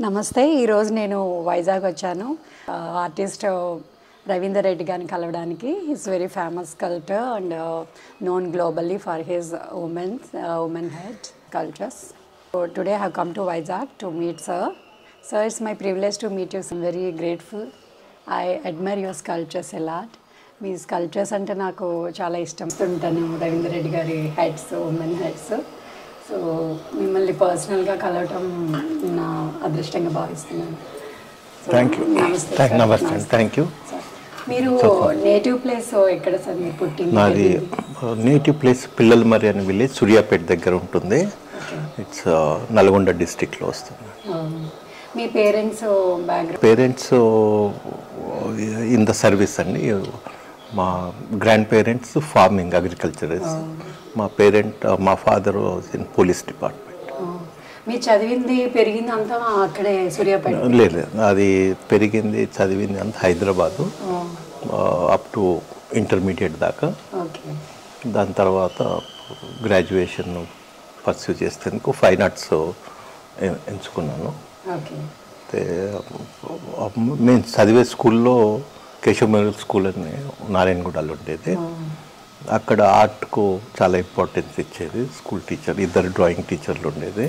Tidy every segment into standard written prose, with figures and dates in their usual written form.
నమస్తే. ఈరోజు నేను వైజాగ్ వచ్చాను. ఆర్టిస్ట్ రవీందర్ రెడ్డి గారిని కలవడానికి. Is very famous sculptor and known globally for his women head sculptures. So today I have come to Vizag to meet sir. Sir, it's my privilege to meet you. I'm very grateful. I admire your sculptures a lot. Me sculptures అంటే నాకు చాలా ఇష్టం. ఉంటాను రవీందర్ రెడ్డి గారి heads, women heads. So మిమ్మల్ని పర్సనల్గా కలవటం నా అదృష్టంగా భావిస్తున్నాను. నమస్తే. Thank you. మీరు నేటివ్ ప్లేస్ ఎక్కడ సార్? మీరు పుట్టింది? నాది నేటివ్ ప్లేస్ పిల్లలమర్రి అనే విలేజ్ సూర్యాపేట దగ్గర ఉంటుంది. ఇట్స్ నల్గొండ డిస్ట్రిక్ట్లో వస్తుంది. మీ parents background? Parents in the service అండి. మా గ్రాండ్ పేరెంట్స్ ఫార్మింగ్ అగ్రికల్చరిస్ట్. మా ఫాదర్ ఇన్ పోలీస్ డిపార్ట్మెంట్. మీరు చదివింది పెరిగింది అంతా అక్కడే సూర్యాపేట? లేదు, అది పెరిగింది చదివింది అంతా హైదరాబాదు అప్ టు ఇంటర్మీడియట్ దాకా. దాని తర్వాత గ్రాడ్యుయేషన్ పర్స్యూ చేసేందుకు ఫైన్ ఆర్ట్స్ ఎంచుకున్నాను. మేము చదివే స్కూల్లో కేశవ్ మెమోరియల్ స్కూల్ అని నారాయణగూడలో ఉండేది. అక్కడ ఆర్ట్కు చాలా ఇంపార్టెన్స్ ఇచ్చేది స్కూల్ టీచర్. ఇద్దరు డ్రాయింగ్ టీచర్లు ఉండేది.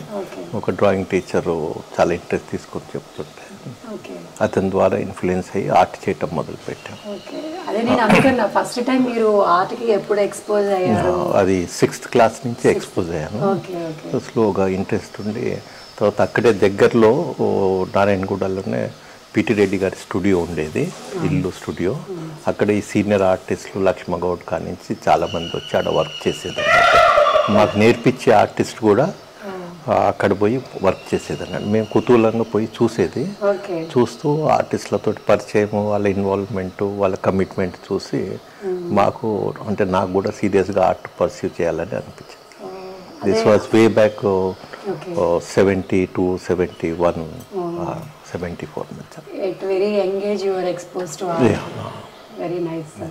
ఒక డ్రాయింగ్ టీచరు చాలా ఇంట్రెస్ట్ తీసుకొని చెప్తుంటే అతని ద్వారా ఇన్ఫ్లుయెన్స్ అయ్యి ఆర్ట్ చేయటం మొదలుపెట్టాం. అది 6th క్లాస్ నుంచి ఎక్స్పోజ్ అయ్యాను. స్లోగా ఇంట్రెస్ట్ ఉండి తర్వాత అక్కడే దగ్గరలో నారాయణగూడలోనే పిటి రెడ్డి గారి స్టూడియో ఉండేది, ఇల్లు స్టూడియో. అక్కడ ఈ సీనియర్ ఆర్టిస్టులు లక్ష్మగౌడ్ కానించి చాలామంది వచ్చి ఆడ వర్క్ చేసేది అన్నమాట. మాకు నేర్పించే ఆర్టిస్ట్ కూడా అక్కడ పోయి వర్క్ చేసేది అన్నట్టు. మేము కుతూహలంగా పోయి చూసేది. చూస్తూ ఆర్టిస్టులతో పరిచయం, వాళ్ళ ఇన్వాల్వ్మెంట్, వాళ్ళ కమిట్మెంట్ చూసి మాకు నాకు కూడా సీరియస్గా ఆర్ట్ పర్స్యూ చేయాలని అనిపించింది. This was way back 72, 71, 74 months. At very young age you were exposed to art. Very nice, sir.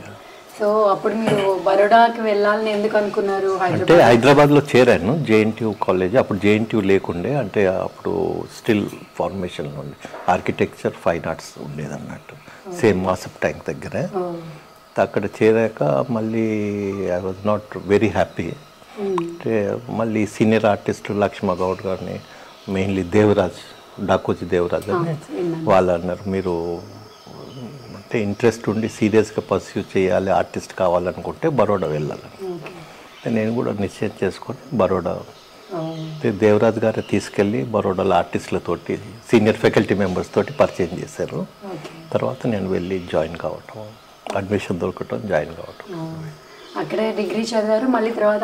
So అప్పుడు మీరు బరోడాకి వెళ్ళాలని ఎందుకు అనుకున్నారు? అంటే హైదరాబాద్లో చేరాను జేఎన్టీయూ కాలేజ్. అప్పుడు జేఎన్టీయూ లేకుండే, అంటే అప్పుడు స్టిల్ ఫార్మేషన్లో ఉండే ఆర్కిటెక్చర్ ఫైన్ ఆర్ట్స్ ఉండేది అన్నట్టు, సేమ్ మాసప్ ట్యాంక్ దగ్గర. అక్కడ చేరాక మళ్ళీ I was not very happy. అంటే మళ్ళీ సీనియర్ ఆర్టిస్ట్ లక్ష్మగౌడ్ గారిని, మెయిన్లీ దేవరాజ్, డాకోజీ దేవరాజ్ అని వాళ్ళు అన్నారు, మీరు అంటే ఇంట్రెస్ట్ ఉండి సీరియస్గా పర్స్యూ చేయాలి, ఆర్టిస్ట్ కావాలనుకుంటే బరోడా వెళ్ళాలని. నేను కూడా నిశ్చయం చేసుకొని బరోడా దేవరాజ్ గారు తీసుకెళ్ళి బరోడాలో ఆర్టిస్టులతోటి సీనియర్ ఫ్యాకల్టీ మెంబర్స్ తోటి పరిచయం చేశారు. తర్వాత నేను వెళ్ళి జాయిన్ కావటం, అడ్మిషన్ దొరకటం, జాయిన్ కావటం. అక్కడే డిగ్రీ చదివారు, మళ్ళీ తర్వాత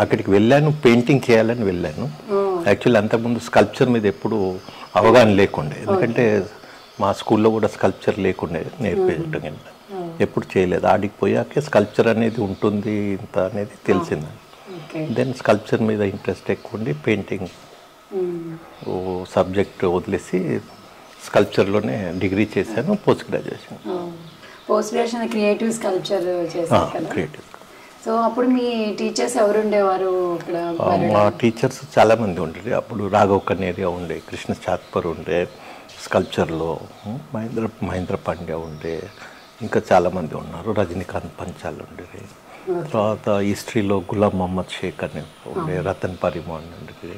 అక్కడికి వెళ్ళాను. పెయింటింగ్ చేయాలని వెళ్ళాను. యాక్చువల్లీ అంతకుముందు స్కల్ప్చర్ మీద ఎప్పుడు అవగాహన లేకుండే, ఎందుకంటే మా స్కూల్లో కూడా స్కల్ప్చర్ లేకుండే నేర్పించడం. ఎప్పుడు చేయలేదు. ఆడికి పోయాకే స్కల్ప్చర్ అనేది ఉంటుంది ఇంత అనేది తెలిసింది. దెన్ స్కల్ప్చర్ మీద ఇంట్రెస్ట్ ఎక్కువ ఉండి పెయింటింగ్ సబ్జెక్ట్ వదిలేసి స్కల్ప్చర్లోనే డిగ్రీ చేశాను. పోస్ట్ గ్రాడ్యుయేషన్ క్రియేటివ్ స్కల్ప్చర్ చేశారు కదా. క్రియేటివ్. సో అప్పుడు మీ టీచర్స్ ఎవరు ఉండేవారు ఇక్కడ? మా టీచర్స్ చాలామంది ఉండేది. అప్పుడు రాఘవ్ కనేరియా ఉండే, కృష్ణ చాత్పర్ ఉండే స్కల్ప్చర్లో, మహేంద్ర పాండ్యా ఉండే, ఇంకా చాలామంది ఉన్నారు. రజనీకాంత్ పంచాల్ ఉండేది. తర్వాత హిస్టరీలో గులాం మొహమ్మద్ షేక్ అని ఉండే, రతన్ పరిమాన్ ఉండేది.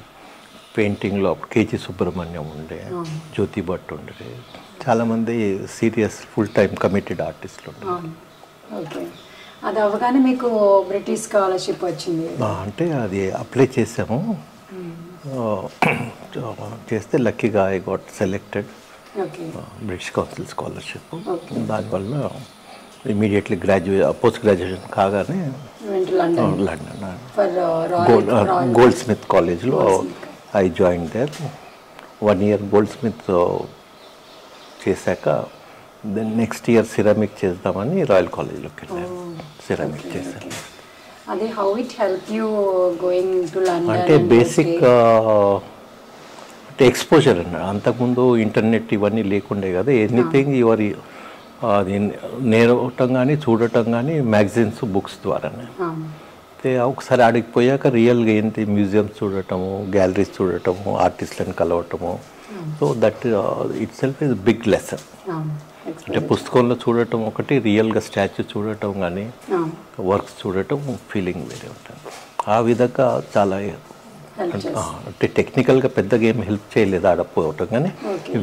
పెయింటింగ్లో అప్పుడు కేజీ సుబ్రహ్మణ్యం ఉండే, జ్యోతి భట్ ఉండేది. చాలామంది సీరియస్ ఫుల్ టైం కమిటెడ్ ఆర్టిస్టులు ఉండే. అది అవగానే మీకు బ్రిటిష్ స్కాలర్షిప్ వచ్చింది? అంటే అది అప్లై చేసాము. చేస్తే లక్కీగా I got selected British Council scholarship. దానివల్ల ఇమీడియట్లీ పోస్ట్ గ్రాడ్యుయేషన్ కాగానే లండన్ గోల్డ్ స్మిత్ కాలేజ్లో I join there. 1 year Goldsmith చేశాక దెన్ నెక్స్ట్ ఇయర్ సిరామిక్ చేద్దామని రాయల్ కాలేజ్లోకి వెళ్ళాను. సిరామిక్ చేశాను. అంటే బేసిక్ అంటే ఎక్స్పోజర్ అన్న. అంతకుముందు ఇంటర్నెట్ ఇవన్నీ లేకుండే కదా. ఎనీథింగ్ యువర్ అది నేర్వటం కానీ చూడటం కానీ మ్యాగజైన్స్, బుక్స్ ద్వారానే. ఒకసారి ఆడికి పోయాక రియల్గా ఏంటి మ్యూజియంస్ చూడటము, గ్యాలరీస్ చూడటము, ఆర్టిస్ట్లను కలవటము. So that itself is big lesson. అంటే పుస్తకంలో చూడటం ఒకటి, రియల్గా స్టాచ్యూ చూడటం కానీ వర్క్స్ చూడటం ఫీలింగ్ వేరే ఉంటుంది. ఆ విధంగా చాలా అంటే టెక్నికల్గా పెద్దగా ఏం హెల్ప్ చేయలేదు ఆడపోవటం, కానీ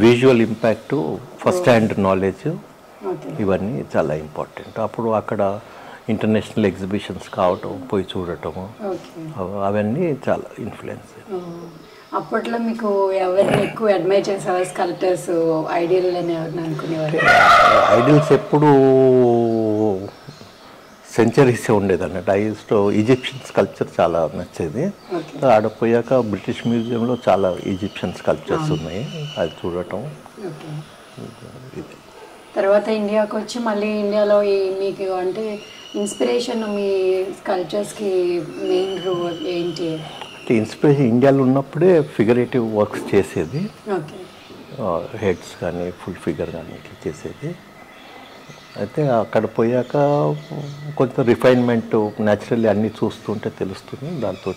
visual impact, first hand knowledge ఇవన్నీ చాలా ఇంపార్టెంట్. అప్పుడు అక్కడ ఇంటర్నేషనల్ ఎగ్జిబిషన్స్ కావటం, పోయి చూడటము, అవన్నీ చాలా ఇన్ఫ్లుయెన్స్. అప్పట్లో మీకు ఎవరిని ఎక్కువ అడ్మైర్ చేసేవారు? స్కల్ప్టర్స్ ఐడియల్ అని ఎవరిని అనుకునేవారు? ఐడియల్స్ ఎప్పుడు సెంచరీసే ఉండేది అన్నట్టు. ఈజిప్షియన్ స్కల్ప్చర్ చాలా నచ్చేది. ఆడపోయాక బ్రిటిష్ మ్యూజియంలో చాలా ఈజిప్షియన్ స్కల్ప్చర్స్ ఉన్నాయి, అది చూడటం. తర్వాత ఇండియాకి వచ్చి మళ్ళీ ఇండియాలో మీకు అంటే ఇన్స్పిరేషన్, మీ స్కల్ప్చర్స్కి మెయిన్ రోల్ ఏంటి? అంటే ఇన్స్పిరేషన్ ఇండియాలో ఉన్నప్పుడే ఫిగరేటివ్ వర్క్స్ చేసేది, హెడ్స్ కానీ ఫుల్ ఫిగర్ కానీ ఇట్లా చేసేది. అయితే అక్కడ పోయాక కొంత రిఫైన్మెంట్ న్యాచురల్లీ అన్నీ చూస్తుంటే తెలుస్తుంది, దాంతో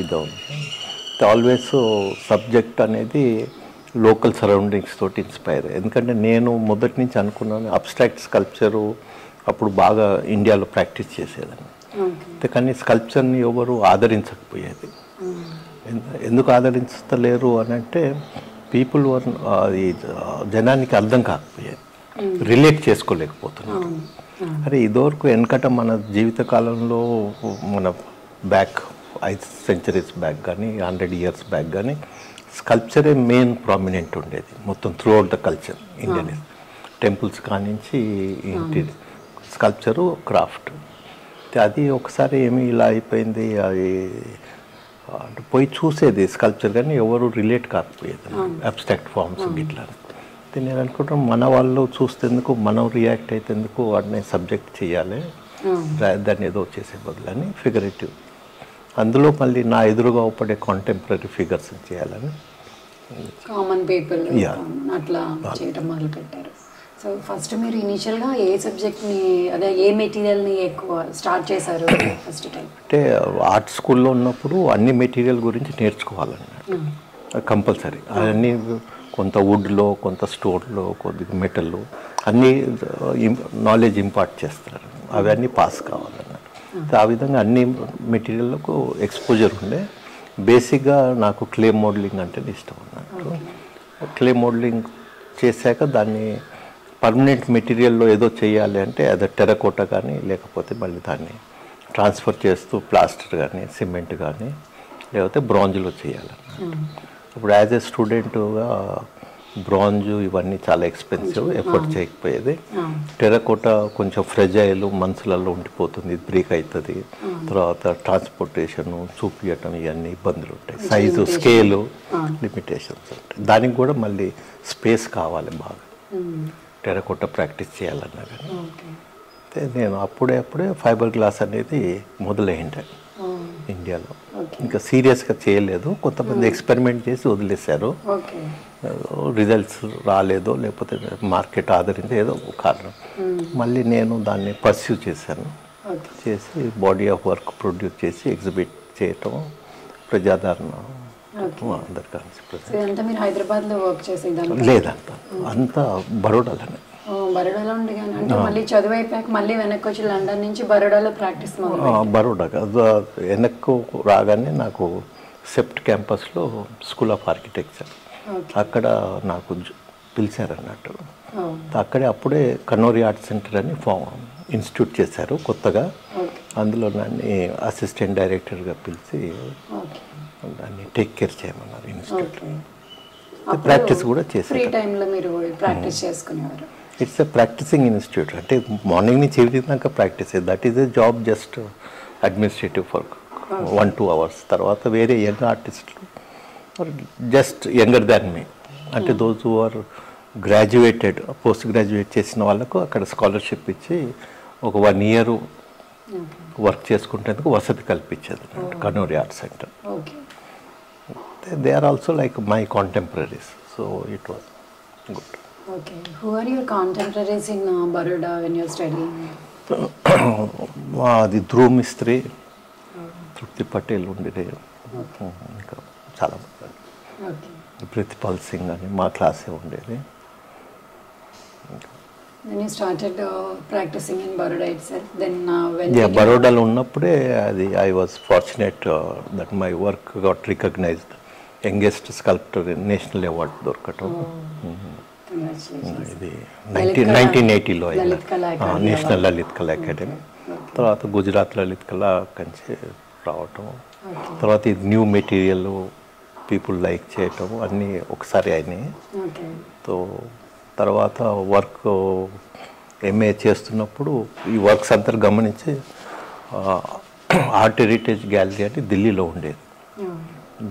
ఇది ఉంది. ఆల్వేస్ సబ్జెక్ట్ అనేది లోకల్ సరౌండింగ్స్ తోటి ఇన్స్పైర్. ఎందుకంటే నేను మొదటి నుంచి అనుకున్నాను అబ్స్ట్రాక్ట్ స్కల్ప్చరు అప్పుడు బాగా ఇండియాలో ప్రాక్టీస్ చేసేదాన్ని. కానీ స్కల్ప్చర్ని ఎవరు ఆదరించకపోయేది. ఎందుకు ఆదరించలేరు అని అంటే పీపుల్ జనానికి అర్థం కాకపోయేది, రిలేట్ చేసుకోలేకపోతున్నారు. అరే ఇదివరకు వెనకట మన జీవితకాలంలో మన బ్యాక్ 5 centuries బ్యాక్ కానీ 100 years బ్యాక్ కానీ స్కల్ప్చరే మెయిన్ ప్రామినెంట్ ఉండేది మొత్తం through out the culture. Indian temples కానించి ఇంటి స్కల్ప్చరు, క్రాఫ్ట్. అది ఒకసారి ఏమి ఇలా అయిపోయింది, అది అంటే పోయి చూసేది స్కల్ప్చర్ కానీ ఎవరు రిలేట్ కాకపోయేది అబ్స్ట్రాక్ట్ ఫార్మ్స్ గిట్లా. నేను అనుకుంటాం మన వాళ్ళు చూస్తేందుకు, మనం రియాక్ట్ అయితేందుకు వాటిని సబ్జెక్ట్ చేయాలి, దాన్ని ఏదో చేసే బదులని ఫిగరేటివ్. అందులో మళ్ళీ నా ఎదురుగా ఉపడే కాంటెంపరీ ఫిగర్స్ చేయాలని కామన్ పీపుల్ అట్లా చేయడం మొదలుపెట్టారు. సో ఫస్ట్ మీరు ఇనిషియల్గా ఏ సబ్జెక్ట్ని, అదే ఏ మెటీరియల్ని ఎక్కువ స్టార్ట్ చేశారు ఫస్ట్ టైం? అంటే ఆర్ట్ స్కూల్లో ఉన్నప్పుడు అన్ని మెటీరియల్ గురించి నేర్చుకోవాలన్నట్టు కంపల్సరీ. అవన్నీ కొంత వుడ్లో, కొంత స్టోన్లో, కొద్దిగా మెటల్లో అన్నీ నాలెడ్జ్ ఇంపార్ట్ చేస్తారు, అవన్నీ పాస్ కావాలన్నట్టు. ఆ విధంగా అన్ని మెటీరియల్లకు ఎక్స్పోజర్ ఉండే. బేసిక్గా నాకు క్లే మోడలింగ్ అంటే ఇష్టం అన్నట్టు. క్లే మోడలింగ్ చేశాక దాన్ని పర్మనెంట్ మెటీరియల్లో ఏదో చేయాలి అంటే అది టెరకోటా కానీ లేకపోతే మళ్ళీ దాన్ని ట్రాన్స్ఫర్ చేస్తూ ప్లాస్టర్ కానీ సిమెంట్ కానీ లేకపోతే బ్రాంజ్లో చేయాలన్నట్టు. ఇప్పుడు యాజ్ ఏ స్టూడెంట్గా బ్రాంజ్ ఇవన్నీ చాలా ఎక్స్పెన్సివ్, ఎఫర్ట్ చేయకపోయేది. టెరకోటా కొంచెం ఫ్రెజైల్, మనసులలో ఉండిపోతుంది, బ్రేక్ అవుతుంది, తర్వాత ట్రాన్స్పోర్టేషను చూపించటం ఇవన్నీ ఇబ్బందులు ఉంటాయి, సైజు స్కేలు లిమిటేషన్స్ ఉంటాయి. దానికి కూడా మళ్ళీ స్పేస్ కావాలి బాగా టెరకోటా ప్రాక్టీస్ చేయాలన్నా కానీ. నేను అప్పుడే ఫైబర్ గ్లాస్ అనేది మొదలైంది ఇండియాలో. ఇంకా సీరియస్గా చేయలేదు, కొంతమంది ఎక్స్పెరిమెంట్ చేసి వదిలేశారు, రిజల్ట్స్ రాలేదో లేకపోతే మార్కెట్ ఆదరించి ఏదో కారణం. మళ్ళీ నేను దాన్ని పర్స్యూ చేశాను, చేసి బాడీ ఆఫ్ వర్క్ ప్రొడ్యూస్ చేసి ఎగ్జిబిట్ చేయటం, ప్రజాదరణ అందరికీ. హైదరాబాద్లో వర్క్ చేసేదాన్ని లేదంట, అంతా బరోడాలోనే. బరోడాలో ఉండే కానీ అంటే మళ్ళీ చదువు అయిపోయాక మళ్ళీ వెనక్కి వచ్చి లండన్ నుంచి బరోడాలో ప్రాక్టీస్ బరోడా వెనక్కు రాగానే నాకు సెప్ట్ క్యాంపస్లో స్కూల్ ఆఫ్ ఆర్కిటెక్చర్ అక్కడ నాకు పిలిచారన్నట్టు. అప్పుడే కన్నూరి ఆర్ట్ సెంటర్ అని ఇన్స్టిట్యూట్ చేశారు కొత్తగా. అందులో నన్ను అసిస్టెంట్ డైరెక్టర్గా పిలిచి దాన్ని టేక్ కేర్ చేయమన్నారు ఇన్స్టిట్యూట్. ప్రాక్టీస్ కూడా చేశారు. ఫ్రీ టైంలో మీరు ప్రాక్టీస్ చేసుకునేవారు? It's a practising institute. అంటే మార్నింగ్ నుంచి ఈవినింగ్ దాకా practice, that is a job, just administrative work 1-2 hours. తర్వాత వేరే యంగ్ ఆర్టిస్టులు జస్ట్ యంగర్ దాన్ మీ, అంటే those who are graduated, post graduate చేసిన వాళ్ళకు అక్కడ స్కాలర్షిప్ ఇచ్చి ఒక 1 year వర్క్ చేసుకుంటేందుకు వసతి కల్పించేది Kanuri art centre. They are also like my contemporaries, so it was good. Okay. Who are your contemporaries in Baroda when you're studying? అది ధ్రువ్ మిస్త్రీ, తృప్తి పటేల్ ఉండేది, ఇంకా చాలా ప్రతిపాల్ సింగ్ అని మా క్లాసే ఉండేది. Then you started practicing in Baroda itself. Then when బరోడాలో ఉన్నప్పుడే అది I was fortunate that my work got recognised, youngest sculptor national award దొరకటం. ఇది 1980లో నేషనల్ లలిత్ కళా అకాడమీ. తర్వాత గుజరాత్ లలిత్ కళా కంచి రావటం, తర్వాత ఇది న్యూ మెటీరియల్ పీపుల్ లైక్ చేయటం అన్నీ ఒకసారి అయినాయి. సో తర్వాత వర్క్ ఎంఏ చేస్తున్నప్పుడు ఈ వర్క్స్ అంతా గమనించి ఆర్ట్ హెరిటేజ్ గ్యాలరీ అని ఢిల్లీలో ఉండేది,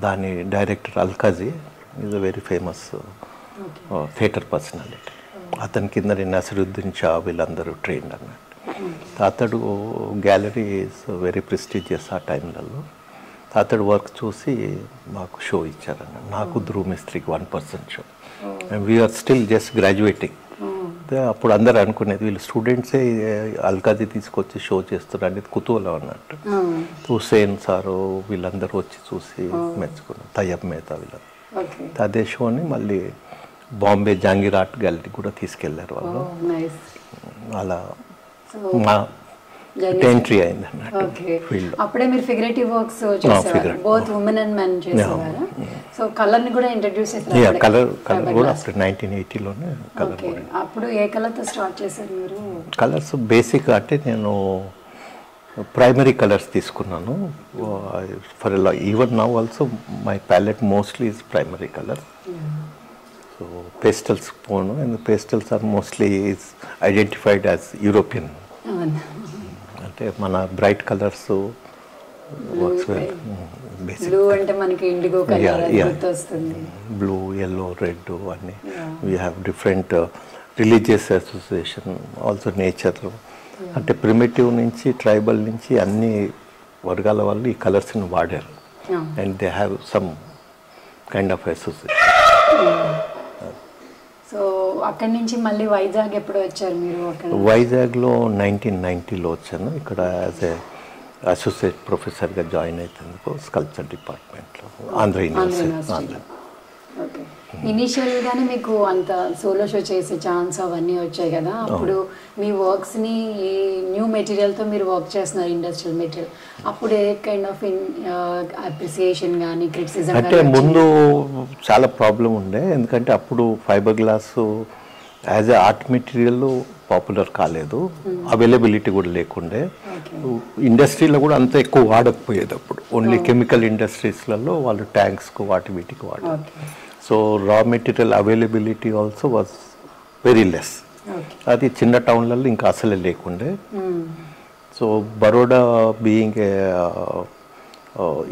దాని director Alkazi is a very famous theatre personality. అతని కింద నసరుద్దీన్ షా వీళ్ళందరూ ట్రైన్డ్ అన్నట్టు. అతడు గ్యాలరీ ఈజ్ వెరీ ప్రెస్టీజియస్ ఆ టైంలలో. అతడు వర్క్ చూసి మాకు షో ఇచ్చారన్న, నాకు ధ్రువ్ మిస్త్రికి 1% show. We're still just graduating. అప్పుడు అందరు అనుకునేది వీళ్ళు స్టూడెంట్సే అల్కాజీ తీసుకొచ్చి షో చేస్తున్నారు అనేది కుతూహలం అన్నట్టు. హుసేన్ సారు వీళ్ళందరూ వచ్చి చూసి మెచ్చుకున్నారు, తయ్యబ్ మేతా వీళ్ళందరూ. అదే షోని మళ్ళీ బాంబే జాంగీర్ ఆర్ట్ గ్యాలరీ కూడా తీసుకెళ్లారు వాళ్ళు. అలా మా ఎంట్రీ అయింది అన్నట్టు ఫీల్డ్. అప్పుడే మీరు ఫిగరేటివ్ వర్క్స్ చేసేవారు, బోత్ ఉమెన్ అండ్ మెన్ చేసేవారు. సో కలర్ ని కూడా ఇంట్రడ్యూస్ చేశారు. కలర్ కూడా అప్పుడు 1980లోనే కలర్. అప్పుడు ఏ కలర్ తో స్టార్ట్ చేశారు మీరు? కలర్స్ బేసిక్ అంటే నేను ప్రైమరీ కలర్స్ తీసుకున్నాను. For even now also my palette mostly is primary colour. So pastels పోను, and pastels are mostly is identified as European. అంటే మన బ్రైట్ కలర్స్ వర్క్స్ బ్లూ అంటే మనకి ఇండిగో కలర్ గుర్తొస్తుంది, బ్లూ, yellow, రెడ్ అన్నీ. We have different religious association, also nature. అంటే primitive నుంచి tribal నుంచి అన్ని వర్గాల వాళ్ళు ఈ కలర్స్ని వాడారు, and they have some kind of association. So అక్కడి నుంచి మళ్ళీ వైజాగ్ ఎప్పుడు వచ్చారు మీరు? వైజాగ్లో 1990లో వచ్చాను. ఇక్కడ యాజ్ ఏ అసోసియేట్ ప్రొఫెసర్గా జాయిన్ అవుతుందుకు స్కల్ప్చర్ డిపార్ట్మెంట్లో, ఆంధ్ర యూనివర్సిటీ. ఓకే. ఇనీషియల్గానే మీకు అంత సోలో షో చేసే ఛాన్స్ అవన్నీ వచ్చాయి కదా, అప్పుడు మీ వర్క్స్ని ఈ న్యూ మెటీరియల్తో మీరు వర్క్ చేస్తున్నారు, ఇండస్ట్రియల్ మెటీరియల్. అప్పుడు ఏ కైండ్ ఆఫ్ అప్రిసియేషన్ కానీ క్రిటిసిజం? అంటే ముందు చాలా ప్రాబ్లం ఉండే, ఎందుకంటే అప్పుడు fibre glass as a art material popular కాలేదు, అవైలబిలిటీ కూడా లేకుండే. ఇండస్ట్రీలో కూడా అంత ఎక్కువ వాడకపోయేది అప్పుడు, ఓన్లీ కెమికల్ ఇండస్ట్రీస్లలో వాళ్ళు ట్యాంక్స్కు వాటి వీటికి వాడారు. So raw material availability also was very less. అది చిన్న టౌన్లలో ఇంకా అసలే లేకుండే. So Baroda being a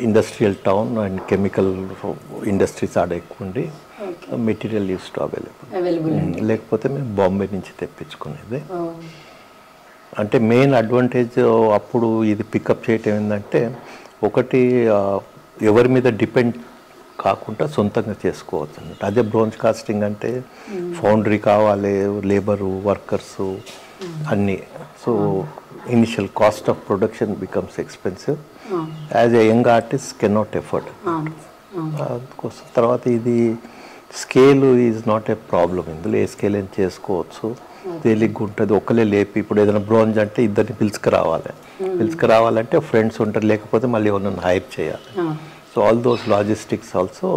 industrial town and chemical industries ఆడ ఎక్కువ ఉండి మెటీరియల్ యూస్ టు అవైలబుల్. లేకపోతే మేము బాంబే నుంచి తెప్పించుకునేది. అంటే మెయిన్ అడ్వాంటేజ్ అప్పుడు ఇది పికప్ చేయటం ఏంటంటే, ఒకటి ఎవరి మీద డిపెండ్ కాకుండా సొంతంగా చేసుకోవచ్చు అన్నట్టు. అదే బ్రోంజ్ కాస్టింగ్ అంటే ఫౌండరీ కావాలి, లేబరు, వర్కర్సు అన్నీ. So initial cost of production becomes expensive. As a young artist can not afford. అందుకోసం తర్వాత ఇది scale is not a problem. ఇందులో ఏ స్కేల్ ఏం చేసుకోవచ్చు, తేలిగ్గా ఉంటుంది. ఒకలే లేపి ఇప్పుడు ఏదైనా బ్రోంజ్ అంటే ఇద్దరిని పిలుచుకురావాలంటే ఫ్రెండ్స్ ఉంటారు, లేకపోతే మళ్ళీ ఎవరినైనా హైర్ చేయాలి. So all those logistics also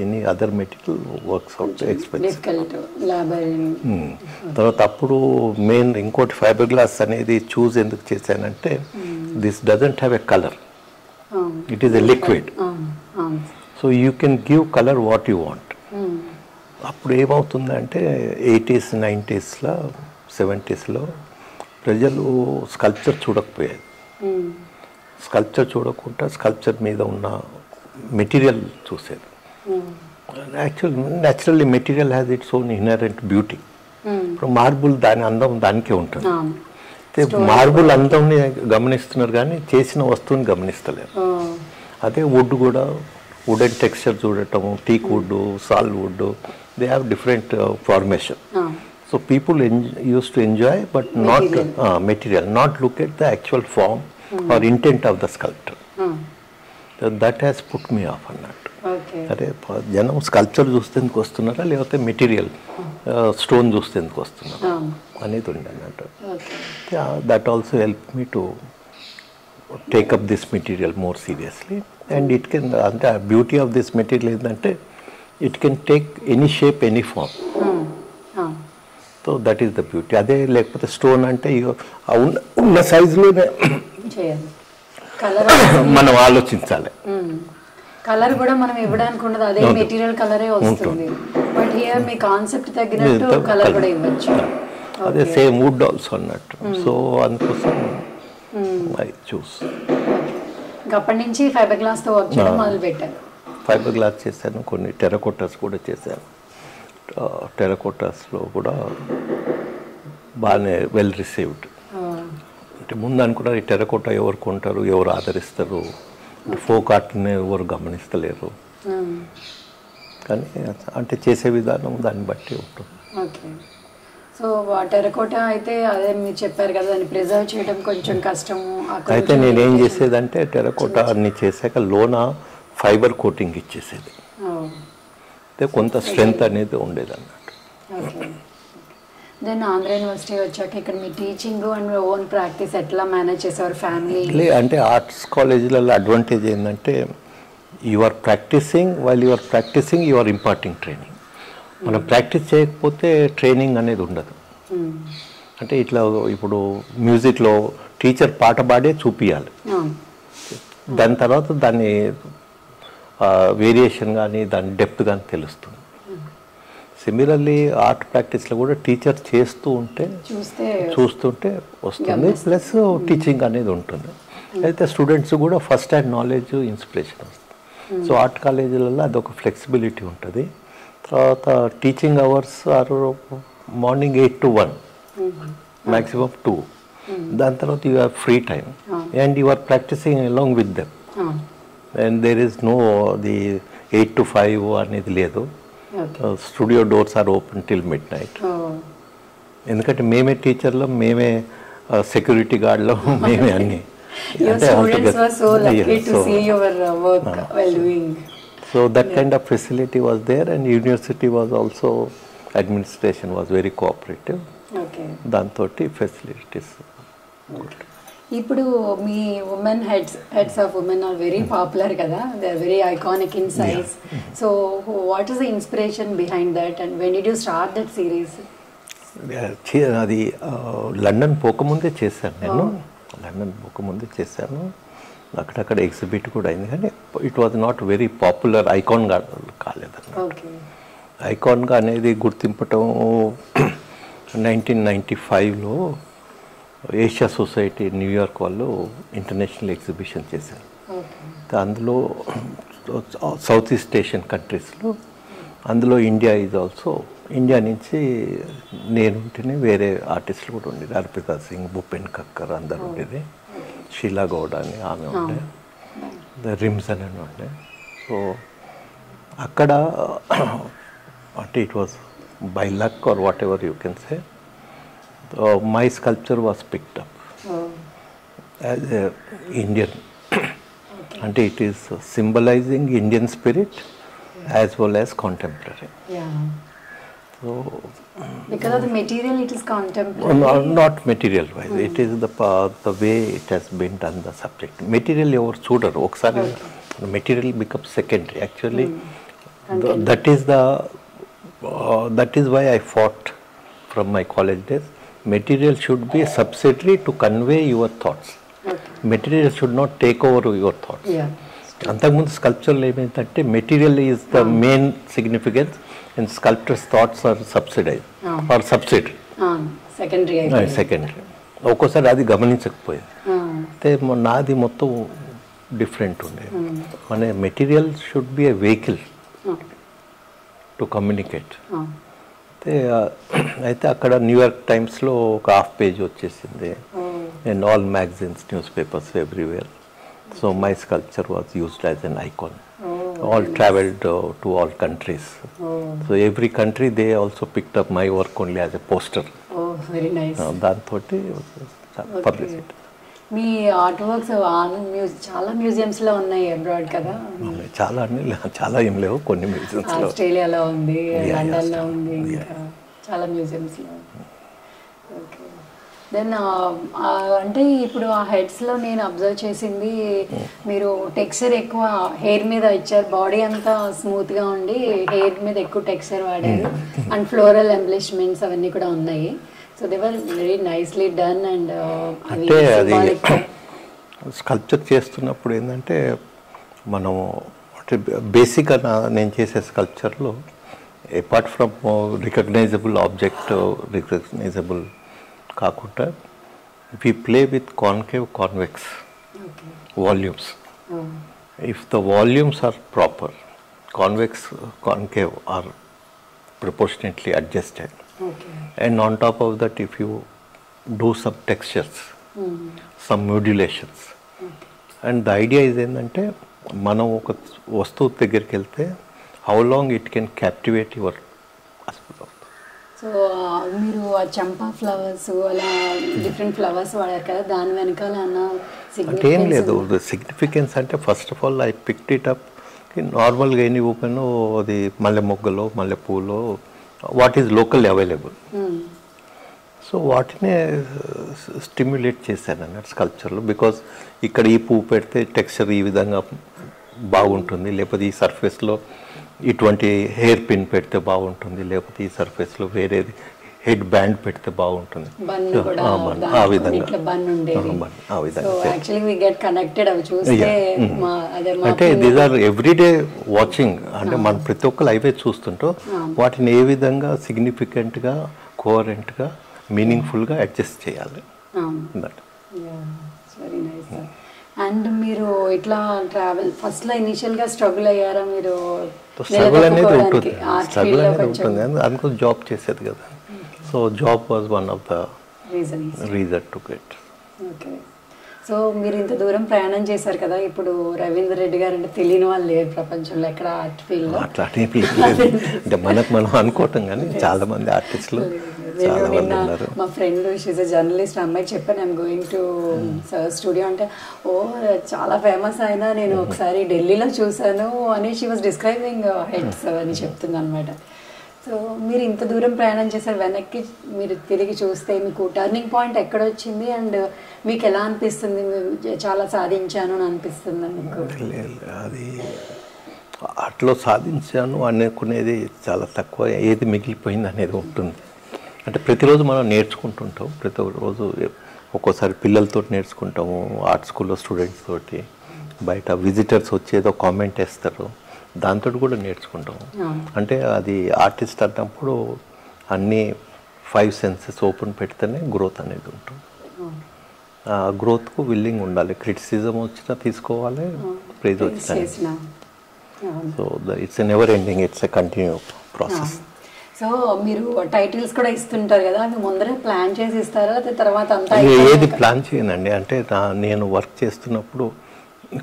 any other material works out expensive. తర్వాత అప్పుడు మెయిన్ ఇంకోటి ఫైబర్ గ్లాస్ అనేది చూస్ ఎందుకు చేశానంటే, this doesn't have a colour, it is a liquid. So you can give colour what you want. అప్పుడు ఏమవుతుందంటే 80s, 90s, 70s ప్రజలు sculpture చూడకపోయేది. Sculpture చూడకుండా స్కల్ప్చర్ మీద ఉన్న మెటీరియల్ చూసేది. Naturally material has its own inherent beauty. ఇప్పుడు marble దాని అందం దానికే ఉంటుంది. మార్బుల్ అందంని గమనిస్తున్నారు కానీ చేసిన వస్తువుని గమనిస్తలేరు. అదే వుడ్ కూడా, వుడెన్ టెక్స్చర్ చూడటము, teak wood, sal wood, they have different formation. So people use to enjoy but not material, not look at the actual form or intent of the sculptor. That has put me off అన్నట్టు. Okay. అరే జనం sculpture చూస్తే ఎందుకు వస్తున్నారా, లేకపోతే material stone చూస్తే ఎందుకు వస్తున్నారా అనేది ఉండే అన్నట్టు. That also help me to take up this material more seriously. And it can, అంటే బ్యూటీ ఆఫ్ దిస్ మెటీరియల్ ఏంటంటే it can take any shape, any form. So that is the beauty. అదే లేకపోతే స్టోన్ అంటే ఉన్న సైజులోనే మనం ఆలోచించాలి. కలర్ కూడా మనం ఇవ్వడానికి ఉండదు, అదే మెటీరియల్ కలరే వస్తుంది. బట్ హియర్ మీ కాన్సెప్ట్ తగ్గినట్టు కలర్ కూడా ఇవ్వచ్చు. అదే సేమ్ వుడ్ ఆల్సో అన్నట్టు. సో అందుకోసం ఐ చూస్. అప్పటి నుంచి ఫైబర్ గ్లాస్తో వర్క్ చేయడం మొదలు పెట్టారు. ఫైబర్ గ్లాస్ చేశాను, కొన్ని టెరకోటాస్ కూడా చేశాను. టెరకోటాస్లో కూడా బాగానే వెల్ రిసీవ్డ్. అంటే ముందు అనుకున్నారు ఈ టెరకోటా ఎవరు కొంటారు, ఎవరు ఆదరిస్తారు, ఫోక్ ఆర్ట్ని ఎవరు గమనిస్తలేరు. కానీ అంటే చేసే విధానం దాన్ని బట్టి ఉంటుంది. ఓకే. సో టెరకోటా అయితే అదే మీరు చెప్పారు కదా, దాన్ని ప్రిజర్వ్ చేయడం కొంచెం కష్టము. అయితే నేనేం చేసేదంటే టెరకోటా అన్ని చేశాక లోన ఫైబర్ కోటింగ్ ఇచ్చేసేది. అయితే కొంత స్ట్రెంగ్త్ అనేది ఉండేది అన్నట్టు. దెన్ ఆంధ్ర యూనివర్సిటీ వచ్చాక ఇక్కడ మీ టీచింగ్ అండ్ ఓన్ ప్రాక్టీస్ ఎట్లా మేనేజ్ చేసేవారు ఫ్యామిలీ? అంటే ఆర్ట్స్ కాలేజీలలో అడ్వాంటేజ్ ఏంటంటే you are practising, while you are practising you are imparting training. మనం ప్రాక్టీస్ చేయకపోతే ట్రైనింగ్ అనేది ఉండదు. అంటే ఇట్లా ఇప్పుడు మ్యూజిక్లో టీచర్ పాట పాడే చూపించాలి, దాని తర్వాత దాన్ని వేరియేషన్ కానీ దాని డెప్త్ కానీ తెలుస్తుంది. సిమిలర్లీ ఆర్ట్ ప్రాక్టీస్లో కూడా టీచర్ చేస్తూ ఉంటే చూస్తుంటే వస్తుంది, ప్లస్ టీచింగ్ అనేది ఉంటుంది. అయితే స్టూడెంట్స్ కూడా ఫస్ట్ హ్యాండ్ నాలెడ్జ్, ఇన్స్పిరేషన్ వస్తుంది. సో ఆర్ట్ కాలేజీలలో అదొక ఫ్లెక్సిబిలిటీ ఉంటుంది. తర్వాత teaching hours are morning 8 to 1, maximum 2. దాని తర్వాత you have free time and you are practising along with them. And there is no the 8 to 5 అనేది లేదు. Studio doors are open till midnight. ఎందుకంటే మేమే టీచర్లో, మేమే security గార్డ్లో, మేమే అన్నీ. So that kind of facility was there, and university was also, administration was very cooperative. Okay. Dantoti facilities good. ఇప్పుడు మీ women heads of women are very popular కదా, they are very iconic in size. So what is the inspiration behind that and when did you start that series? అది London పోకముందే చేశాను నేను. London పోకముందే చేశాను, అక్కడక్కడ ఎగ్జిబిట్ కూడా అయింది. కానీ it was not very popular, ఐకాన్గా కాలేదన్నమాట. ఐకాన్గా అనేది గుర్తింపటం 1995లో ఏషియా సొసైటీ న్యూయార్క్ వాళ్ళు ఇంటర్నేషనల్ ఎగ్జిబిషన్ చేశారు. అందులో సౌత్ ఈస్ట్ ఏషియన్ కంట్రీస్లో, అందులో ఇండియా ఈజ్ ఆల్సో, ఇండియా నుంచి నేనుంటేనే వేరే ఆర్టిస్టులు కూడా ఉండేది. అర్పితా సింగ్, భూపెన్ కక్కర్ అందరు ఉండేది. షీలా గౌడ్ అని ఆమె ఉండే, రిమ్సన్ అని ఉండే. సో అక్కడ అంటే it was by luck or whatever you can say, my sculpture was picked up as a Indian. అంటే it is symbolising Indian spirit as well as contemporary. So because of the material it is contemporary, not material wise, it is the way it has been done, the subject. Material ever చూడరు, ఒకసారి material becomes secondary actually. That is why I fought from my college days. Material should be subsidiary to convey your thoughts. Material should not take over your thoughts. అంతకుముందు స్కల్ప్చర్లో ఏమైందంటే material is the main significance and sculptor's thoughts are subsidized or subsidiary. Secondary. ఒక్కోసారి అది గమనించకపోయేది. అయితే నాది మొత్తం different ఉండేది. మన material should be a vehicle to communicate. అయితే అక్కడ న్యూయార్క్ టైమ్స్లో ఒక హాఫ్ పేజ్ వచ్చేసింది, and all magazines, news papers everywhere. So my sculpture was used as N icon. All traveled to all countries. So every country they also picked up my work only as a poster. Oh, very nice. దాంతోటి publicity. మీ art works చాలా మ్యూజియంస్లో ఉన్నాయి abroad కదా? చాలా అన్ని చాలా ఏం లేవు, కొన్ని మ్యూజియంస్లో. ఆస్ట్రేలియాలో ఉంది, లండన్లో ఉంది, ఇంకా చాలా మ్యూజియంస్లో. ఓకే. దెన్ అంటే ఇప్పుడు ఆ హెడ్స్లో నేను అబ్జర్వ్ చేసింది మీరు టెక్స్చర్ ఎక్కువ హెయిర్ మీద ఇచ్చారు, బాడీ అంతా స్మూత్గా ఉండి హెయిర్ మీద ఎక్కువ టెక్స్చర్ వాడారు, అండ్ ఫ్లోరల్ ఎంబ్లిష్మెంట్స్ అవన్నీ కూడా ఉన్నాయి. So they were very nicely done. And అంటే అది స్కల్ప్చర్ చేస్తున్నప్పుడు ఏంటంటే మనం అంటే బేసిక్గా నేను చేసే స్కల్ప్చర్లో apart from recognisable object recognisable కాకుండా we play with concave convex volumes. If the volumes are proper, convex concave are proportionately adjusted. Okay. And on top of that, if you do some textures, some modulations. Okay. And the idea is ఏంటంటే మనం ఒక వస్తువు దగ్గరికి వెళ్తే how long it can captivate your aspect. So మీరు ఆ చంపా flowers అలా డిఫరెంట్ ఫ్లవర్స్ వాడారు కదా, దాని వెనకాల అంటే ఏం లేదు. సిగ్నిఫికెన్స్ అంటే first of all I picked it up. నార్మల్గా ఎన్ని ఓపెన్ అది మల్లె మొగ్గలో మల్లె పూలో what is local available, so వాటినే స్టిమ్యులేట్ చేశాను అన్నట్టు స్కల్ప్చర్లో. బికాజ్ ఇక్కడ ఈ పువ్వు పెడితే టెక్స్చర్ ఈ విధంగా బాగుంటుంది, లేకపోతే ఈ సర్ఫేస్లో ఇటువంటి హెయిర్ పిన్ పెడితే బాగుంటుంది, లేకపోతే ఈ సర్ఫేస్లో వేరేది హెడ్ బ్యాండ్ పెడితే బాగుంటుంది, ఆ విధంగా. అంటే దీస్ ఆర్ ఎవ్రీడే వాచింగ్. అంటే మనం ప్రతి ఒక్కరు అవే చూస్తుంటాం, వాటిని ఏ విధంగా సిగ్నిఫికెంట్గా కోహరెంట్గా మీనింగ్ఫుల్గా అడ్జస్ట్ చేయాలి. అండ్ మీరు ఇట్లా ట్రావెల్ ఫస్ట్లో ఇనిషియల్గా స్ట్రగుల్ అయ్యారా మీరు? స్ట్రగుల్ అనేది ఉంటుంది, స్ట్రగుల్ అనేది ఉంటుంది, అందుకోసం జాబ్ చేసేది కదా. So job was one of the reason to get. Okay. So మీరు ఇంత దూరం ప్రయాణం చేశారు కదా, ఇప్పుడు రవీందర్ రెడ్డి గారు అంటే తెలియని వాళ్ళు లేరు ప్రపంచంలో ఎక్కడ ఆర్ట్ ఫీల్డ్లో. అట్లా అంటే మనం అనుకోవటం కానీ చాలా మంది ఆర్టిస్టులు చాలా మంది ఉన్నారు. మా ఫ్రెండ్ షీజ్ ఎ జర్నలిస్ట్, అమ్మాయి చెప్పాను ఐఎమ్ గోయింగ్ టు స్టూడియో అంటే, ఓ చాలా ఫేమస్ అయినా నేను ఒకసారి ఢిల్లీలో చూశాను అని షీ వాజ్ డిస్క్రైబింగ్ హెడ్స్ అని చెప్తుంది అనమాట. సో మీరు ఇంత దూరం ప్రయాణం చేశారు, వెనక్కి మీరు తిరిగి చూస్తే మీకు టర్నింగ్ పాయింట్ ఎక్కడ వచ్చింది అండ్ మీకు ఎలా అనిపిస్తుంది? చాలా సాధించాను అని అనిపిస్తుంది మీకు? అది అట్లా సాధించాను అనుకునేది చాలా తక్కువ, ఏది మిగిలిపోయింది అనేది ఉంటుంది. అంటే ప్రతిరోజు మనం నేర్చుకుంటుంటాం, ప్రతి రోజు ఒక్కోసారి పిల్లలతో నేర్చుకుంటాము, ఆర్ట్ స్కూల్లో స్టూడెంట్స్ తోటి, బయట విజిటర్స్ వచ్చి ఏదో కామెంట్ వేస్తారు, దాంతో కూడా నేర్చుకుంటాము. అంటే అది ఆర్టిస్ట్ అన్నప్పుడు అన్నీ 5 సెన్సెస్ ఓపెన్ పెడితేనే గ్రోత్ అనేది ఉంటుంది. ఆ గ్రోత్కు విల్లింగ్ ఉండాలి, క్రిటిసిజం వచ్చినా తీసుకోవాలి, ప్రైజ్ వచ్చినా. So it's a never ending, it's a continue process. So మీరు టైటిల్స్ కూడా ఇస్తుంటారు కదా, అవి ముందరే ప్లాన్ చేసి ఇస్తారా తర్వాత అంతా? ఏది ప్లాన్ చేయనండి. అంటే నేను వర్క్ చేస్తున్నప్పుడు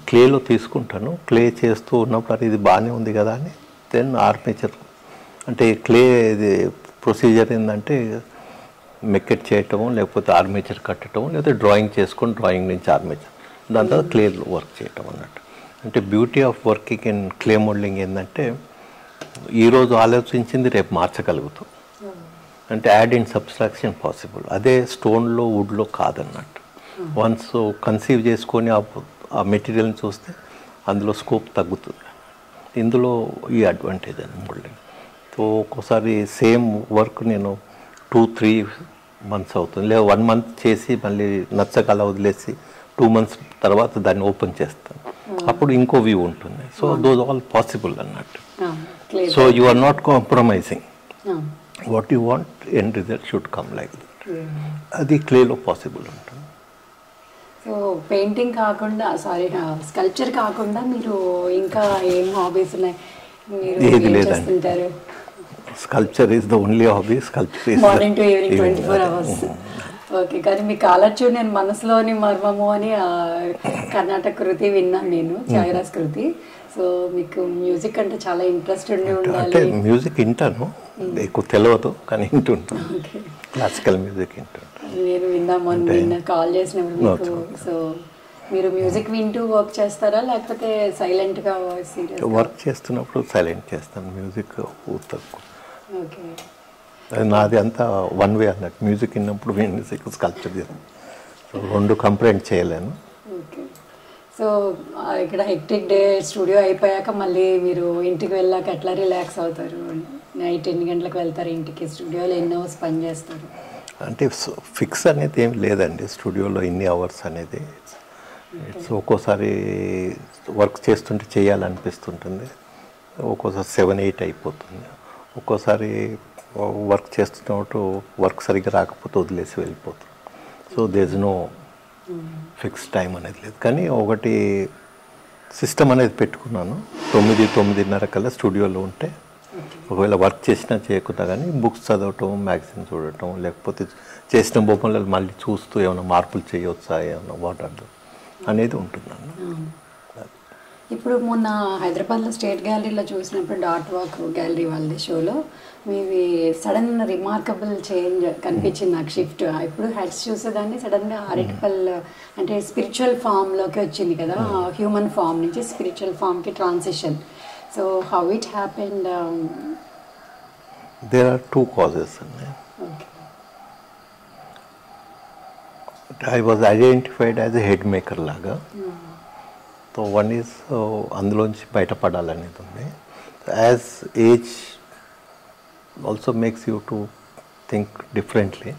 క్లేలో తీసుకుంటాను, క్లే చేస్తూ ఉన్నప్పుడు అది ఇది బాగానే ఉంది కదా అని దెన్ ఆర్మేచర్, అంటే క్లే ఇది ప్రొసీజర్ ఏంటంటే మెకెట్ చేయటము, లేకపోతే ఆర్మేచర్ కట్టడం, లేకపోతే డ్రాయింగ్ చేసుకొని డ్రాయింగ్ నుంచి ఆర్మేచర్, దాని తర్వాత క్లే వర్క్ చేయటం అన్నట్టు. అంటే beauty of working in clay modelling ఏంటంటే ఈరోజు ఆలోచించింది రేపు మార్చగలుగుతాం, అంటే యాడ్ ఇన్ సబ్స్ట్రాక్షన్ పాసిబుల్. అదే స్టోన్లో వుడ్లో కాదన్నట్టు. వన్స్ కన్సీవ్ చేసుకొని ఆ మెటీరియల్ని చూస్తే అందులో స్కోప్ తగ్గుతుంది. ఇందులో ఈ అడ్వాంటేజ్ అని మోడలింగ్. సో ఒక్కోసారి సేమ్ వర్క్ నేను 2-3 months అవుతుంది, లేదా 1 month చేసి మళ్ళీ నచ్చక అలా వదిలేసి 2 months తర్వాత దాన్ని ఓపెన్ చేస్తాను, అప్పుడు ఇంకో వ్యూ ఉంటుంది. సో దోస్ ఆల్ పాసిబుల్ అన్నట్టు. So you are not compromising, what you want end result should come like that. అది క్లేలో పాసిబుల్ ఉంటుంది. సో పెయింటింగ్ కాకుండా, సారీ స్కల్ప్చర్ కాకుండా మీరు ఇంకా ఏం హాబీస్ ఉన్నాయి? ఏది లేదండి, sculpture is the only hobby. Sculpture is morning to evening 24 hours. Okay, కానీ మీ కాలర్ ట్యూన్ నేను మనసులోని మర్మము అని కర్ణాటక కృతి విన్నాను నేను, త్యాగరాజ్ కృతి. సో మీకు మ్యూజిక్ అంటే చాలా ఇంట్రెస్ట్ ఉండి అంటే ఉండాలి. మ్యూజిక్ వింటాను, ఎక్కువ తెలియదు కానీ వింటుంటాను. Classical music వింటుంటాను. నేను విందామని నిన్న కాల్ చేసినప్పుడు మీకు. సో మీరు మ్యూజిక్ వింటూ వర్క్ చేస్తారా లేకపోతే సైలెంట్గా సీరియస్ వర్క్ చేస్తున్నప్పుడు సైలెంట్ చేస్తాను, మ్యూజిక్ తక్కువ. ఓకే, అది నాది అంతా వన్ వే అన్నట్టు, మ్యూజిక్ విన్నప్పుడు మ్యూజిక్ స్కల్ప్చర్ చేస్తాను. సో రెండు కంప్లైంట్ చేయలేను. ఓకే. సో ఇక్కడ హెక్టిక్ డే స్టూడియో అయిపోయాక మళ్ళీ మీరు ఇంటికి వెళ్ళాక ఎట్లా రిలాక్స్ అవుతారు? నైట్ ఎన్ని గంటలకు వెళ్తారు ఇంటికి? స్టూడియోలో ఎన్ని అవర్స్ పని చేస్తారు? అంటే ఫిక్స్ అనేది ఏం లేదండి స్టూడియోలో ఇన్ని అవర్స్ అనేది. ఇట్స్ ఒక్కోసారి వర్క్ చేస్తుంటే చేయాలనిపిస్తుంటుంది, ఒక్కోసారి 7-8 అయిపోతుంది. ఒక్కోసారి వర్క్ చేస్తున్నప్పుడు వర్క్ సరిగ్గా రాకపోతే వదిలేసి వెళ్ళిపోతుంది. So there is no fix time అనేది లేదు. కానీ ఒకటి సిస్టమ్ అనేది పెట్టుకున్నాను, 9-9:30 కల్లా స్టూడియోలో ఉంటే ఒకవేళ వర్క్ చేసినా చేయకుండా కానీ బుక్స్ చదవటం, మ్యాగజైన్ చూడటం, లేకపోతే చేసిన బొమ్మలు మళ్ళీ చూస్తూ ఏమైనా మార్పులు చేయవచ్చా, ఏమైనా వాటర్ అనేది ఉంటున్నాను. ఇప్పుడు మొన్న హైదరాబాద్లో స్టేట్ గ్యాలరీలో చూసినప్పుడు డాట్ వాక్ గ్యాలరీ వాళ్ళ షోలో మీవి సడన్ రిమార్కబుల్ చేంజ్ కనిపించింది నాకు, షిఫ్ట్. ఇప్పుడు హెడ్స్ చూసేదాన్ని సడన్గా ఆర్టికల్ అంటే స్పిరిచువల్ ఫామ్లోకి వచ్చింది కదా, హ్యూమన్ ఫామ్ నుంచి స్పిరిచువల్ ఫామ్కి transition. So how it happened? There are 2 causes. I was identified as a head maker లాగా. సో వన్ ఈజ్ అందులోంచి బయటపడాలనేది ఉంది. As age also makes you to think differently.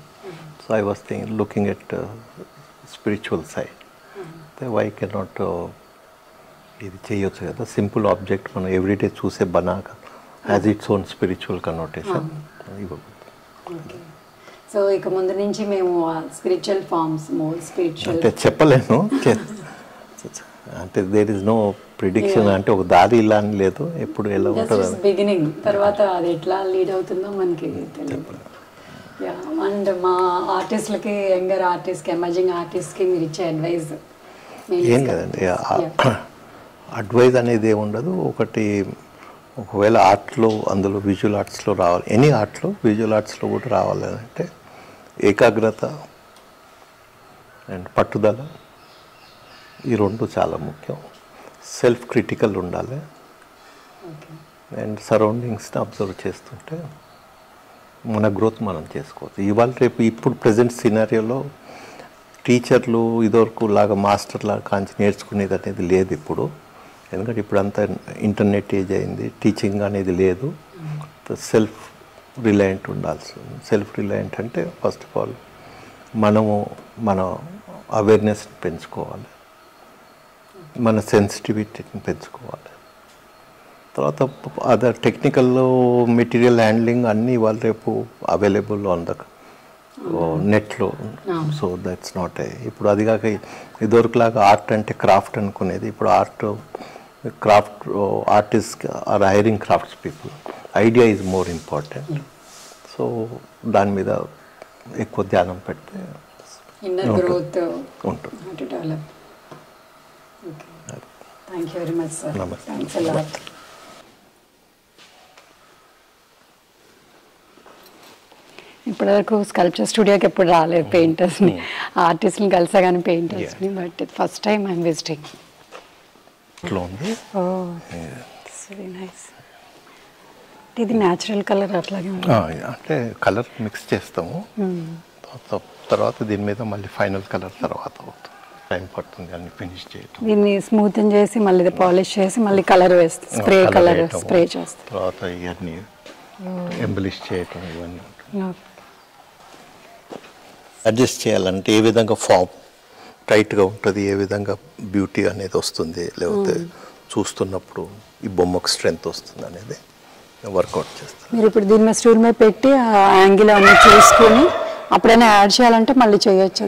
So I was looking at spiritual side. Why cannot ఇది చేయొచ్చు కదా, simple object మనం everyday చూసే బనాక has its own spiritual connotation. So ఇక ముందు నుంచి మేము స్పిరిచువల్ ఫార్మ్స్, మోర్ స్పిరిచువల్ అంటే చెప్పలేను, అంటే దేర్ ఇస్ నో ప్రిడిక్షన్, అంటే ఒక దారి ఇలా అని లేదు, ఎప్పుడు ఎలా ఉంటుందో బిగినింగ్, తర్వాత అది ఎట్లా లీడ్ అవుతుందో మనకి తెలియదు. అండ్ మా ఆర్టిస్ట్లకి, యంగర్ ఆర్టిస్ట్కి, ఎమర్జింగ్ ఆర్టిస్ట్కి మీరు ఇచ్చే అడ్వైజ్ ఏం లేదండి. అడ్వైజ్ అనేది ఏమి ఉండదు. ఒకవేళ ఆర్ట్లో, అందులో విజువల్ ఆర్ట్స్లో రావాలి, ఎనీ ఆర్ట్లో విజువల్ ఆర్ట్స్లో కూడా రావాలి అంటే ఏకాగ్రత అండ్ పట్టుదల, ఈ రెండు చాలా ముఖ్యం. సెల్ఫ్ క్రిటికల్ ఉండాలి అండ్ సరౌండింగ్స్ని అబ్జర్వ్ చేస్తుంటే మన గ్రోత్ మనం చేసుకోవచ్చు. ఇవాళ రేపు ఇప్పుడు ప్రజెంట్ సినారియోలో టీచర్లు ఇదివరకు లాగా మాస్టర్ లాగా కాంచి నేర్చుకునేది అనేది లేదు ఇప్పుడు. ఎందుకంటే ఇప్పుడు అంతా ఇంటర్నెట్ ఏజ్ అయింది, టీచింగ్ అనేది లేదు. సెల్ఫ్ రిలయంట్ ఉండాల్సి ఉంది. సెల్ఫ్ రిలయంట్ అంటే ఫస్ట్ ఆఫ్ ఆల్ మనము మన అవేర్నెస్ని పెంచుకోవాలి, మన సెన్సిటివిటీని పెంచుకోవాలి. తర్వాత అదర్ టెక్నికల్ మెటీరియల్ హ్యాండ్లింగ్ అన్నీ ఇవాళ రేపు అవైలబుల్ ఆన్ ద నెట్లో. సో దట్స్ నాట్ ఇప్పుడు అది కాక ఇదివరకులాగా ఆర్ట్ అంటే క్రాఫ్ట్ అనుకునేది, ఇప్పుడు craft artist are hiring crafts people. Idea is more important. So దాని మీద ఎక్కువ ధ్యానం పెడితే ఇన్నర్ గ్రోత్ ఉంటుంది. Thank you very much sir. Thanks a lot. ఇప్పటివరకు స్కల్ప్చర్ స్టూడియోకి ఎప్పుడు రాలేదు పెయింటర్స్ని, ఆర్టిస్ట్ని కలిసా కానీ పెయింటర్స్ని, but first time I'm visiting. Very nice. ఇది న్యాచురల్ కలర్ అట్లాగే అంటే కలర్ మిక్స్ చేస్తాము, తర్వాత దీని మీద మళ్ళీ ఫైనల్ కలర్ తర్వాత అవుతుంది, టైం పడుతుంది అన్ని ఫినిష్ చేయటం. దీన్ని స్మూతన్ చేసి మళ్ళీ పాలిష్ చేసి మళ్ళీ కలర్ వేస్తాం, స్ప్రే కలర్ స్ప్రే చేస్తాం, తర్వాత ఇవన్నీ ఎంబలిష్ చేయటం, ఇవన్నీ అడ్జస్ట్ చేయాలంటే ఏ విధంగా ఫామ్ టైట్గా ఉంటుంది, ఏ విధంగా బ్యూటీ అనేది వస్తుంది, లేకపోతే చూస్తున్నప్పుడు ఈ బొమ్మకు స్ట్రెంగ్త్ వస్తుంది అనేది వర్కౌట్ చేస్తాను. మీరు ఇప్పుడు దీని మీద స్టూల్ మీద పెట్టి ఆ యాంగిల్ అన్నీ చూసుకొని అప్పుడైనా యాడ్ చేయాలంటే మళ్ళీ చేయొచ్చు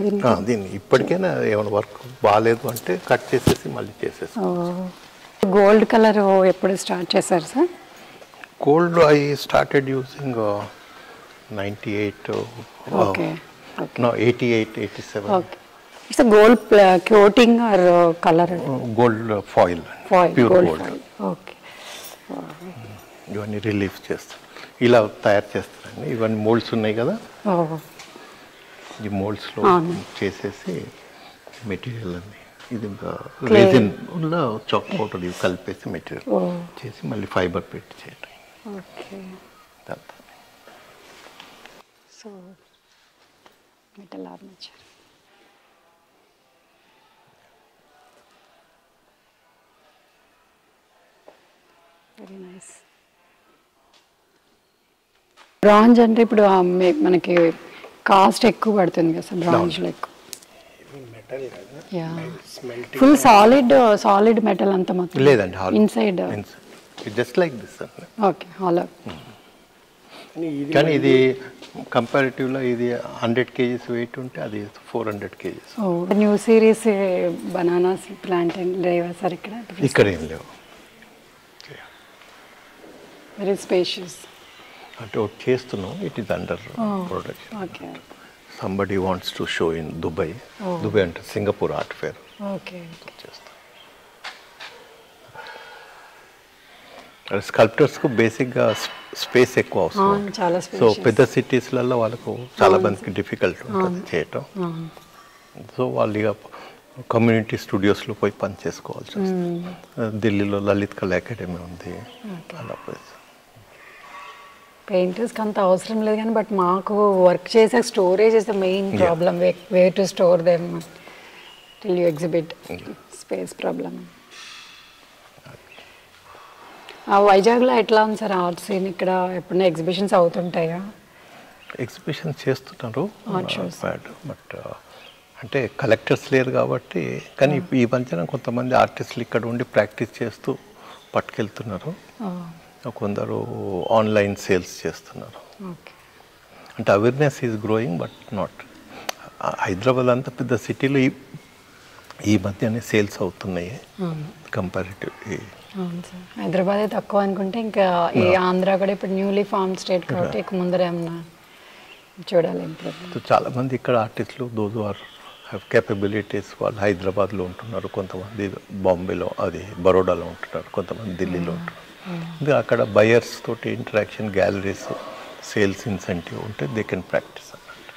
దీన్ని. ఇప్పటికైనా ఏమైనా వర్క్ బాగాలేదు అంటే కట్ చేసేసి మళ్ళీ చేసేసి. గోల్డ్ కలర్ ఎప్పుడు స్టార్ట్ చేశారు sir? Gold I started using 98. Okay. No, 88, 87. Okay. It's gold coating or colour? Gold foil, foil, pure gold gold. Foil. Okay. ఇవన్నీ రిలీఫ్ చేస్తాం, ఇలా తయారు చేస్తారండి. ఇవన్నీ మోల్డ్స్ ఉన్నాయి కదా, ఈ మోల్డ్స్లో చేసేసి మెటీరియల్ అన్ని ఇది రెజిన్లో చాక్ పౌడర్ ఇవి కలిపేసి మెటీరియల్ చేసి మళ్ళీ ఫైబర్ పెట్టి చేయటం. Okay. So metal armature. Very nice. Bronze అంటే ఇప్పుడు మనకి కాస్ట్ ఎక్కువ పడుతుంది కదా సార్ బ్రాంజ్లో ఎక్కువ? ఫుల్ సాలిడ్ మెటల్ అంతా మొత్తం లేదండి, inside just like this. Okay, hollow. కానీ ఇది కంపారిటివ్లో ఇది 100 kgs వెయిట్ ఉంటే అది 400 kgs. New series bananas plant లేవా సార్ ఇక్కడ? ఇక్కడ ఏం లేవు. Very spacious. అంటే ఒకటి చేస్తున్నాం, it is under production. Okay. Somebody wants to show in Dubai. Dubai అంటే సింగపూర్ ఆర్ట్ ఫేర్. ఓకే. చేస్తాం. స్కల్ప్టర్స్కు బేసిక్గా స్పేస్ ఎక్కువ అవసరం. చాలా సో పెద్ద సిటీస్లలో వాళ్ళకు చాలా మందికి డిఫికల్ట్ ఉంటుంది చేయటం. సో వాళ్ళు ఇక కమ్యూనిటీ స్టూడియోస్లో పోయి పని చేసుకోవాల్సి వస్తుంది. ఢిల్లీలో లలిత్ కళా అకాడమీ ఉంది, అలా పోయి. పెయింటర్స్కి అంత అవసరం లేదు కానీ బట్ మాకు వర్క్ చేసే storage is the main problem. Way to store them till you exhibit. Space problem. వైజాగ్లో ఎట్లా ఉంది సార్ ఆర్ట్ సీన్? ఇక్కడ ఎప్పుడైనా ఎగ్జిబిషన్స్ అవుతుంటాయా? ఎగ్జిబిషన్ చేస్తున్నారు బట్ అంటే కలెక్టర్స్ లేరు కాబట్టి. కానీ ఈ మధ్యన కొంతమంది ఆర్టిస్టులు ఇక్కడ ఉండి ప్రాక్టీస్ చేస్తూ పట్టుకెళ్తున్నారు. కొందరు ఆన్లైన్ సేల్స్ చేస్తున్నారు. అంటే awareness is growing but not. Hyderabad అంత పెద్ద సిటీలో ఈ మధ్యనే సేల్స్ అవుతున్నాయి కంపారిటివ్. హైదరాబాదే తక్కువ అనుకుంటే ఇంకా ఈ ఆంధ్ర కూడా ఇప్పుడు న్యూలీ ఫార్మ్ స్టేట్ కాబట్టి ఇక ముందర ఏమన్నా చూడాలి. చాలా మంది ఇక్కడ ఆర్టిస్టులు దోజ్ ఆర్ హ్యావ్ కేపబిలిటీస్ వాళ్ళు హైదరాబాద్లో ఉంటున్నారు, కొంతమంది బాంబేలో అది బరోడాలో ఉంటున్నారు, కొంతమంది ఢిల్లీలో ఉంటున్నారు. అక్కడ బయర్స్ తోటి ఇంటరాక్షన్, గ్యాలరీస్, సేల్స్ ఇన్సెంటివ్ ఉంటే దే కెన్ ప్రాక్టీస్ అన్నట్టు.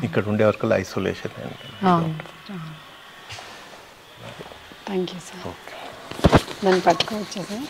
ఇక్కడ ఉండే వరకు isolation. Thank you sir. Okay, దాన్ని పట్టుకోవచ్చు సార్.